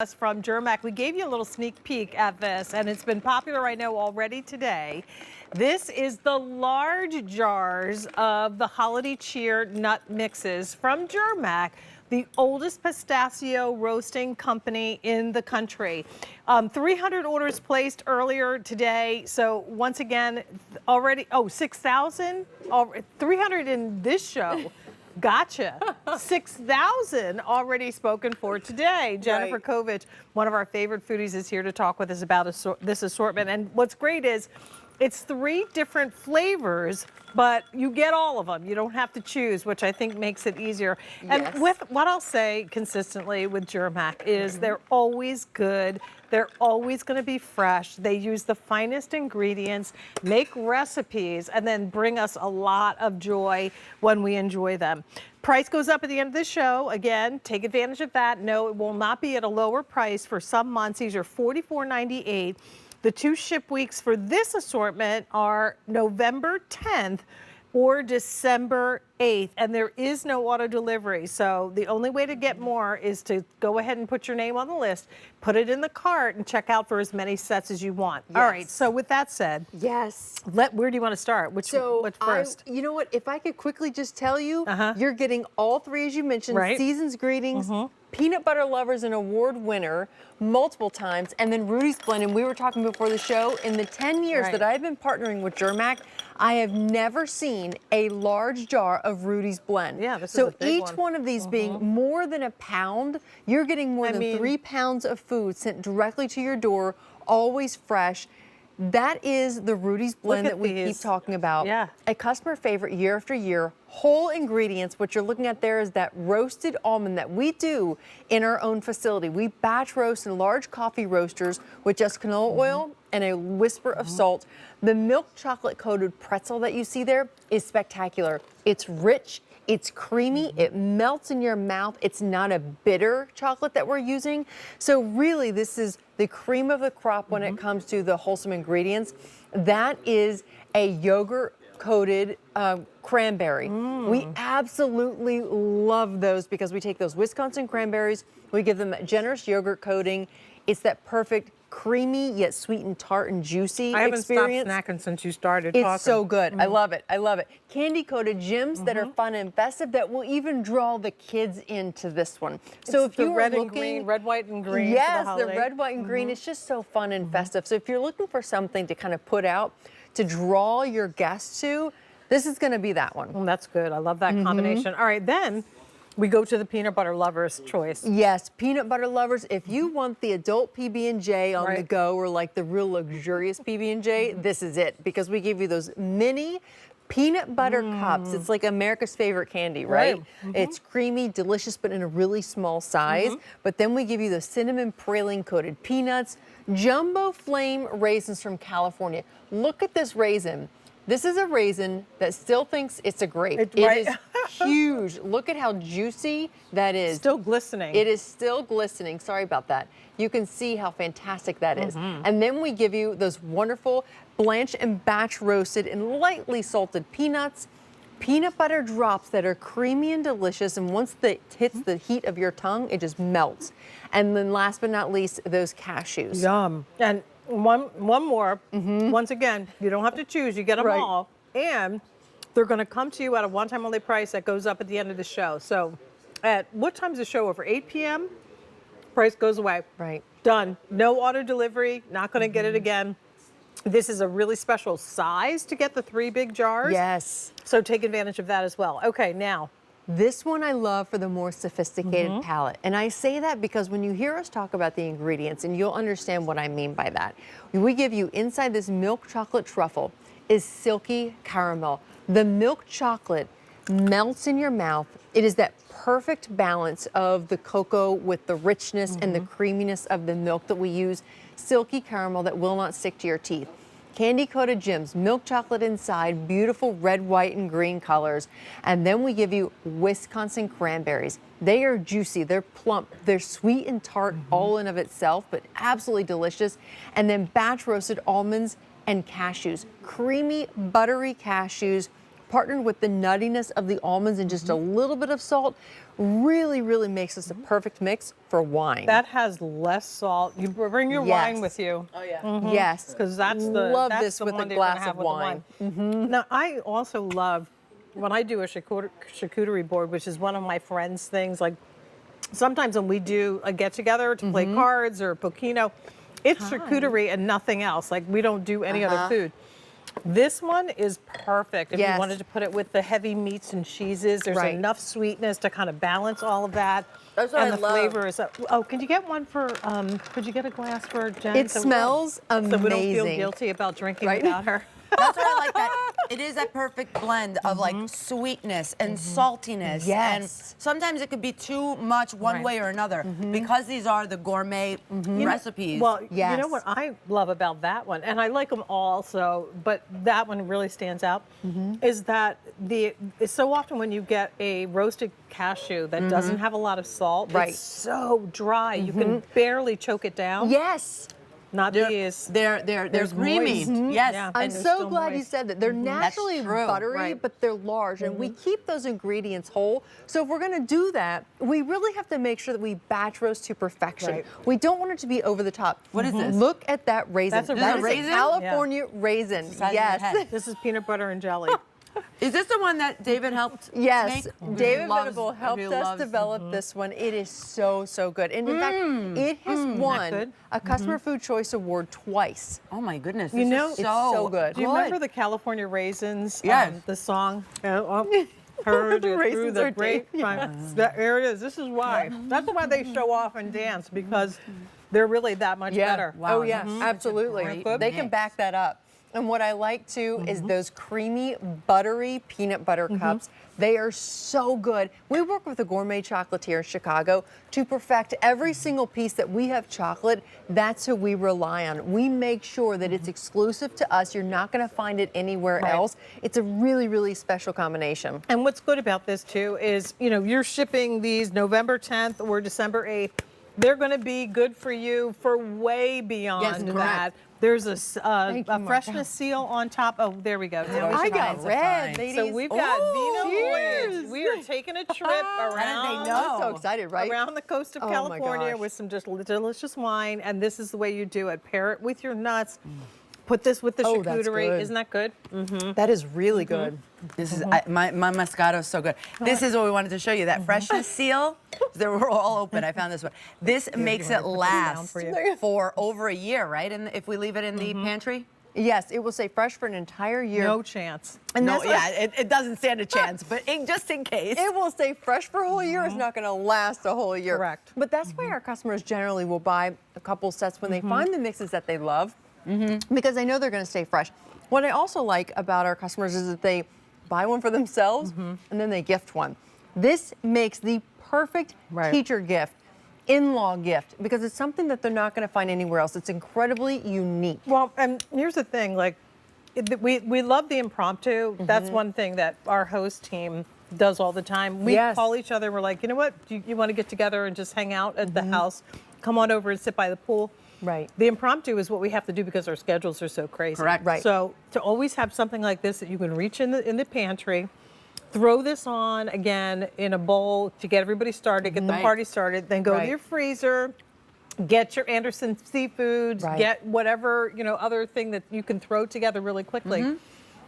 Us from Germack. We gave you a little sneak peek at this, and it's been popular, I know, already today. This is the large jars of the holiday cheer nut mixes from Germack, the oldest pistachio roasting company in the country. 300 orders placed earlier today. So once again, already, 6,000, 300 in this show. Gotcha. 6,000 already spoken for today. Jennifer Right. Kovich, one of our favorite foodies, is here to talk with us about this assortment. And what's great is it's 3 different flavors, but you get all of them. You don't have to choose, which I think makes it easier. And Yes. with what I'll say consistently with Germack is they're always good. They're always going to be fresh. They use the finest ingredients, make recipes, and then bring us a lot of joy when we enjoy them. Price goes up at the end of the show. Again, take advantage of that. No, it will not be at a lower price for some months. These are $44.98. The 2 ship weeks for this assortment are November 10th or December 8th, and there is no auto delivery. So the only way to get more is to go ahead and put your name on the list, put it in the cart, and check out for as many sets as you want. Yes. All right, so with that said, Yes. where do you want to start? Which first? You know what? If I could quickly just tell you, you're getting all 3, as you mentioned, Right. Season's Greetings, Peanut Butter Lovers, an award winner multiple times, and then Rudy's Blend. And we were talking before the show, in the 10 years Right. that I've been partnering with Germack, I have never seen a large jar of Rudy's Blend. Yeah, this is so a big each one of these being more than a pound, you're getting more than 3 pounds of food sent directly to your door, always fresh. That is the Rudy's Blend that we keep talking about. Yeah. A customer favorite year after year. Whole ingredients. What you're looking at there is that roasted almond that we do in our own facility. We batch roast in large coffee roasters with just canola oil and a whisper of salt. The milk chocolate coated pretzel that you see there is spectacular. It's rich. It's creamy, it melts in your mouth. It's not a bitter chocolate that we're using. So really, this is the cream of the crop when it comes to the wholesome ingredients. That is a yogurt coated cranberry. We absolutely love those because we take those Wisconsin cranberries, we give them a generous yogurt coating. It's that perfect creamy yet sweet and tart and juicy I haven't experience. stopped snacking since you started talking. It's so good. I love it. I love it. Candy coated gems that are fun and festive that will even draw the kids into this one. So if you red are and looking, green, red, white, and green. yes, for the holiday. red, white, and green. It's just so fun and festive. So if you're looking for something to kind of put out to draw your guests to, this is going to be that one. That's good. I love that combination. All right, then we go to the peanut butter lover's choice. Yes, peanut butter lovers. If you want the adult PB&J on the go, or like the real luxurious PB&J, this is it, because we give you those mini peanut butter cups. It's like America's favorite candy, right? It's creamy, delicious, but in a really small size. But then we give you the cinnamon praline coated peanuts, jumbo flame raisins from California. Look at this raisin. This is a raisin that still thinks it's a grape. It is huge. Look at how juicy that is. Still glistening. It is still glistening. Sorry about that. You can see how fantastic that is. And then we give you those wonderful blanch and batch roasted and lightly salted peanuts, peanut butter drops that are creamy and delicious. And once it hits the heat of your tongue, it just melts. And then last but not least, those cashews. Yum. And one more. Once again, you don't have to choose. You get them all. And they're going to come to you at a one-time only price that goes up at the end of the show. So at what time's the show over? 8 p.m.? Price goes away. Right. Done. No auto delivery. Not going to get it again. This is a really special size to get the 3 big jars. Yes. So take advantage of that as well. Okay, now. This one I love for the more sophisticated palate. And I say that because when you hear us talk about the ingredients, and you'll understand what I mean by that, we give you inside this milk chocolate truffle is silky caramel. The milk chocolate melts in your mouth. It is that perfect balance of the cocoa with the richness and the creaminess of the milk that we use. Silky caramel that will not stick to your teeth. Candy coated gems, milk chocolate inside, beautiful red, white, and green colors. And then we give you Wisconsin cranberries. They are juicy, they're plump, they're sweet and tart all in of itself, but absolutely delicious. And then batch roasted almonds and cashews, creamy, buttery cashews, partnered with the nuttiness of the almonds and just a little bit of salt, really, really makes this a perfect mix for wine. That has less salt. You bring your wine with you. Oh yeah. Yes, Because that's love that's this the with one a that you're gonna glass have of with the wine. Now, I also love when I do a charcuterie board, which is one of my friends' things. Like sometimes when we do a get together to play cards or Pokino, it's charcuterie and nothing else. Like we don't do any other food. This one is perfect if you wanted to put it with the heavy meats and cheeses. There's enough sweetness to kind of balance all of that. That's what and I the love. flavor is. Oh, could you get one for? Could you get a glass for Jen? It smells amazing. So we don't feel guilty about drinking without her. That's why I like that. It is that perfect blend of like sweetness and saltiness. Yes. And sometimes it could be too much one way or another. Because these are the gourmet recipes. Well, you Yes. know what I love about that one, and I like them all, but that one really stands out, is that so often when you get a roasted cashew that doesn't have a lot of salt, it's so dry, you can barely choke it down. Yes. Not these. They're creamy. moist. Yes. Yeah. I'm And they're so still glad you moist. said that. They're naturally true. buttery, Right. but they're large, and we keep those ingredients whole. So if we're going to do that, we really have to make sure that we batch roast to perfection. Right. We don't want it to be over the top. What is this? Look at that raisin. That's a That is raisin? a California raisin. size of your Yes. head. This is peanut butter and jelly. Is this the one that David helped Yes, make? David Loves- Venable helped he us loves- develop this one. It is so, so good. And in fact, it has won good? a Customer Food Choice Award twice. Oh my goodness. You This know- is It's so good. Do you remember the California Raisins? Yes. The song. Heard it through Raisins are the grapevine. There it is. This is why. That's why they show off and dance, because they're really that much better. Wow. Oh yeah, absolutely. great They can mix. back that up. And what I like too is those creamy, buttery peanut butter cups. They are so good. We work with a gourmet chocolatier in Chicago to perfect every single piece that we have chocolate. That's who we rely on. We make sure that it's exclusive to us. You're not going to find it anywhere else. It's a really, really special combination. And what's good about this too is, you're shipping these November 10th or December 8th. They're going to be good for you for way beyond that. correct. There's a you, freshness Martha. seal on top. Oh, there we go. Now we I should got Those are red, fine. ladies. So we've got Ooh, Vino cheers. Voyage. We are taking a trip around. they know? I'm so excited, right? Around the coast of Oh my California gosh. with some just delicious wine, and this is the way you do it. Pair it with your nuts. Put this with the Oh, that's charcuterie. good. Isn't that good? That is really good. This is my Moscato is so good. This is what we wanted to show you. That freshness seal. They were all open. I found this one. This makes it last for you? for over a year, right? And if we leave it in the pantry. Yes, it will stay fresh for an entire year. No chance. And No, that's why- it doesn't stand a chance, but just in case. It will stay fresh for a whole year. It's not going to last a whole year. Correct. But that's why our customers generally will buy a couple sets when they find the mixes that they love, because they know they're going to stay fresh. What I also like about our customers is that they buy one for themselves and then they gift one. This makes the perfect teacher gift, in-law gift, because it's something that they're not going to find anywhere else. It's incredibly unique. Well, and here's the thing, we love the impromptu. That's one thing that our host team does all the time. We Yes. call each other. We're like, you know what? Do you want to get together and just hang out at the house? Come on over and sit by the pool. Right. The impromptu is what we have to do because our schedules are so crazy. Correct. Right. So to always have something like this that you can reach in the pantry, throw this on again in a bowl to get everybody started, get the Right. party started, then go to Right. your freezer, get your Anderson seafoods, Right. get whatever, other thing that you can throw together really quickly.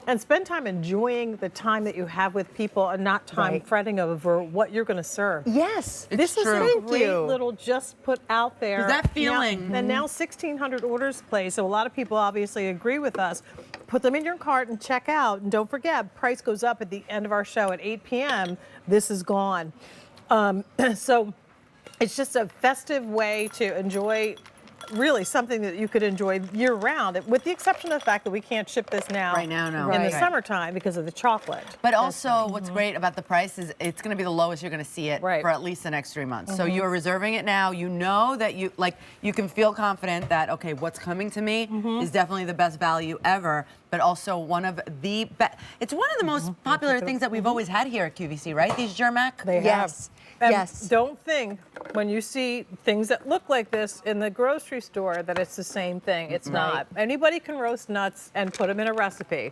And spend time enjoying the time that you have with people and not time Right. fretting over what you're going to serve. Yes. This is true. a great little just put out there. 'Cause that feeling- Now, and now 1,600 orders placed, so a lot of people obviously agree with us. Put them in your cart and check out. And don't forget, price goes up at the end of our show at 8 p.m. This is gone. So it's just a festive way to enjoy really something that you could enjoy year round, with the exception of the fact that we can't ship this now Right now, no. in the Right. summertime because of the chocolate. But also, what's great about the price is it's going to be the lowest you're going to see it Right. for at least the next 3 months. So you're reserving it now. You know that you can feel confident that, okay, what's coming to me is definitely the best value ever, but also one of the best. It's one of the most popular things that we've always had here at QVC, right? These Germack. Yes. And Yes. don't think when you see things that look like this in the grocery grocery store that it's the same thing. It's not. Anybody can roast nuts and put them in a recipe.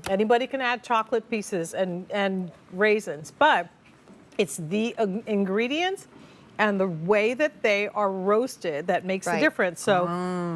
Anybody can add chocolate pieces and raisins, but it's the ingredients and the way that they are roasted that makes the difference. So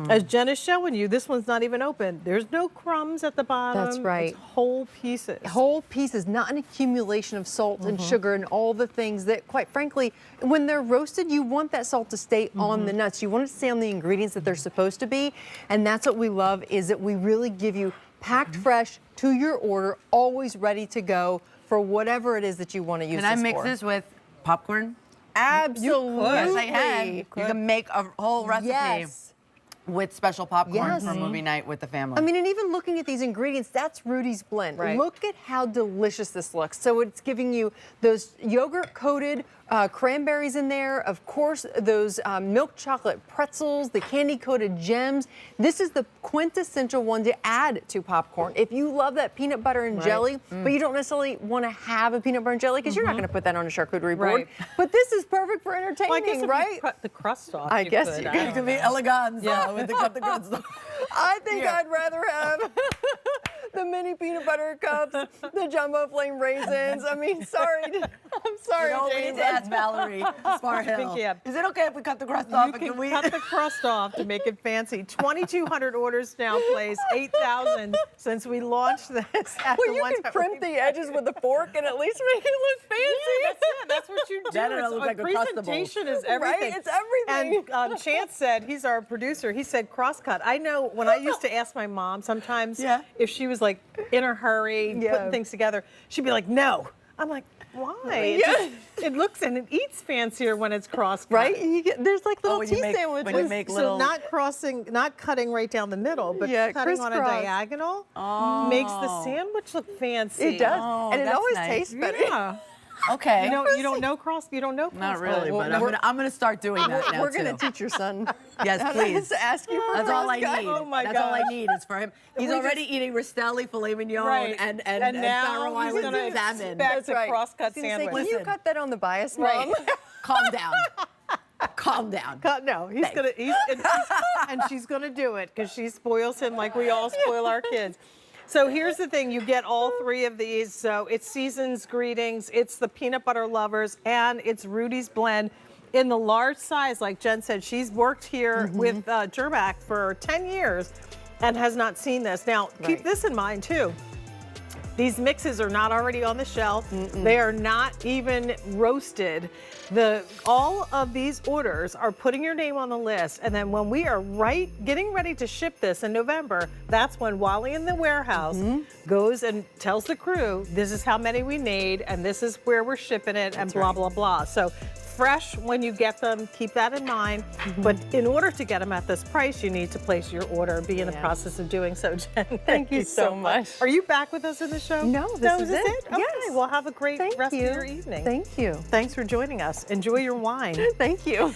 as Jen is showing you, this one's not even open. There's no crumbs at the bottom. That's right. It's whole pieces. Whole pieces, not an accumulation of salt and sugar and all the things that, quite frankly, when they're roasted, you want that salt to stay on the nuts. You want it to stay on the ingredients that they're supposed to be. And that's what we love, is that we really give you packed fresh to your order, always ready to go for whatever it is that you want to use. Can I this mix for. this with popcorn? Absolutely. Yes, I can. You can make a whole recipe Yes. with special popcorn Yes. for movie night with the family. I mean, and even looking at these ingredients, that's Rudy's Blend. Right. Look at how delicious this looks. So it's giving you those yogurt-coated cranberries in there, of course, those milk chocolate pretzels, the candy-coated gems. This is the quintessential one to add to popcorn. If you love that peanut butter and jelly, but you don't necessarily want to have a peanut butter and jelly, because you're not going to put that on a charcuterie board. Right. But this is perfect for entertaining, Well, I guess if right? you cut the crust off, I guess could. you I could. don't it could be know. eleganza with the cut the crust. I think Here. I'd rather have the mini peanut butter cups, the jumbo flame raisins. I mean, sorry. I'm sorry, No, we Jane, need to ask Valerie Sparhill. yeah. Is it okay if we cut the crust off? You And can we cut the crust off to make it fancy. 2,200 orders now placed, 8,000 since we launched this. At Well, the you one can time crimp the edges with a fork and at least make it look fancy. Yeah, that's it. That's what you do. Then it'll look like a Crustables. Presentation is everything. Right? It's everything. And Chance said, he's our producer, he said crosscut. I know when I used to ask my mom sometimes if she was like in a hurry, putting things together, she'd be like, no. I'm like, why? It looks and it eats fancier when it's cross-cut. Right? And you get, there's like little when you tea make- sandwiches. when you make So little- not cutting right down the middle, but cutting on a crisscross. diagonal makes the sandwich look fancy. It does. Oh, and it that's always nice. tastes better. Yeah. Okay. You don't know cross. You don't know cross. Not really, cut. but I'm gonna start doing that now We're going to too. teach your son. Yes, how please. To ask you for That's all I cross-cut. need. Oh my That's all I gosh. need is for him. He's we already just- eating Rastelli, filet mignon, Right. and now farro he's island gonna salmon. expect a cross-cut He's gonna say, sandwich. can you Listen. cut that on the bias, Right. Mom? Calm down. Calm down. No, he's Thanks. gonna. And she's gonna do it because she spoils him like we all spoil our kids. So here's the thing: you get all three of these. So it's Season's Greetings, it's the Peanut Butter Lovers, and it's Rudy's Blend in the large size. Like Jen said, she's worked here with Germack for 10 years and has not seen this. Now, keep this in mind too. These mixes are not already on the shelf. They are not even roasted. All of these orders are putting your name on the list. And then when we are getting ready to ship this in November, that's when Wally in the warehouse goes and tells the crew, this is how many we need, and this is where we're shipping it, and blah, blah, blah. So fresh when you get them, keep that in mind. But in order to get them at this price, you need to place your order, be in the process of doing so, Jen. Thank you so much. Are you back with us in the show? No, this is it. Okay, Yes. well, have a great Thank rest you. of your evening. Thank you. Thanks for joining us. Enjoy your wine. Thank you.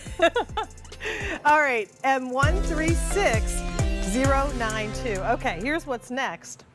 All right, M136092. Okay, here's what's next.